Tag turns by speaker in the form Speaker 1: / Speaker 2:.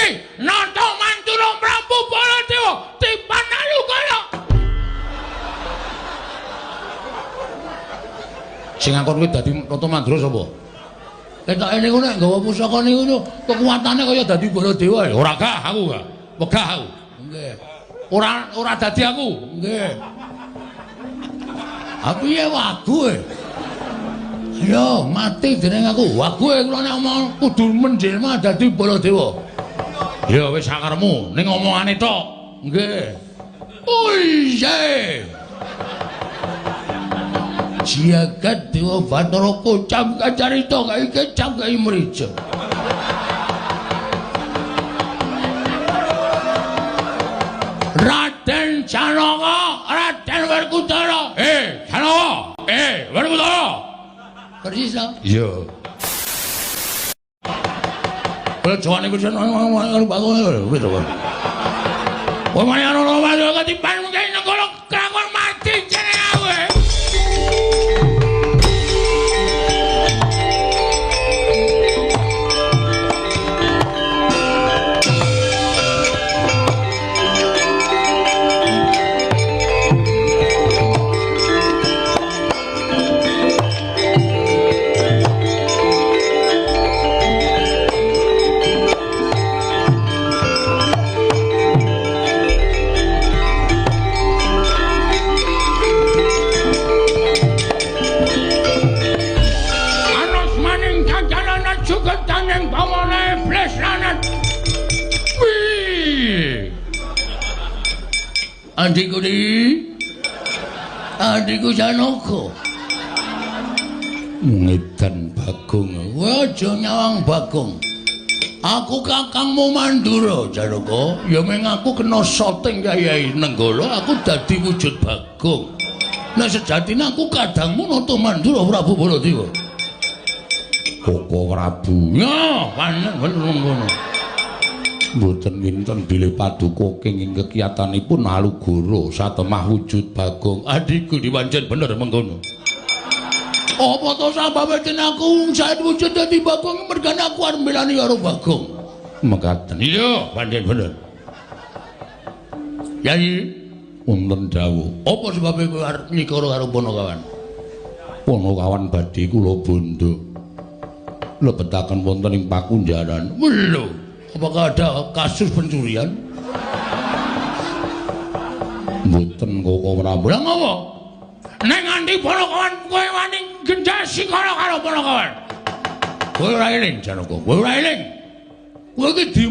Speaker 1: iki nata mantuna Prabu Baladewa dipanalu kaya sing ngakon kuwi dadi Nata Mandura sapa? Ketoke niku nek nggawa pusaka niku kekuatane kaya dadi Baladewa. Ora gah aku gak. Wegah aku. Nggih. Ora dadi aku. Nggih. Aku ya wagu e. Ayo mati dening aku. Wagu e kula nek omong kudu menjelma dadi Baladewa. Ya wis sakaremu ning omongane tok. Nggih. Oh iya. Jagat Dewa Bathara kocam kacarita kae kecap kae mrijo. Raden Janaka, Raden Werkudara. Janaka. Werkudara. Persis ta? Iya. Kalau Jawa niku jeneng karo bakone wis to. Kowe mari ana wae ketipan mungkin negara krakon mati jeneng awe. Adikku di adikku Janaka ngedan Bagong aja nyawang Bagong aku kakangmu Mandura Janaka ya meng aku kena soting Kyai Nenggala aku dadi wujud Bagong nah sejatine aku kadangmu Nata Mandura Prabu Baladewa Koko Prabu ya panen ngono mboten winten bilih paduka kenging kekiyatanipun Alugara satemah wujud Bagong adikku dipancen bener mengkono apa to sababe aku saet wujud dadi Bagong mergane aku arep mbelani karo Bagong mekaten iya pancen bener Yai wonten dawuh apa sebabe kowe arep nyikara karo Panakawan badhe kula bondo lebetaken wonten ing Pakunjaran lho apakah ada kasus pencurian? Mboten Koko Prabu. Lah ngopo? Nek nganti Panakawan kowe wani gendasi karo Panakawan. Kowe ora eling Janaka. Kowe ora eling. Kowe iki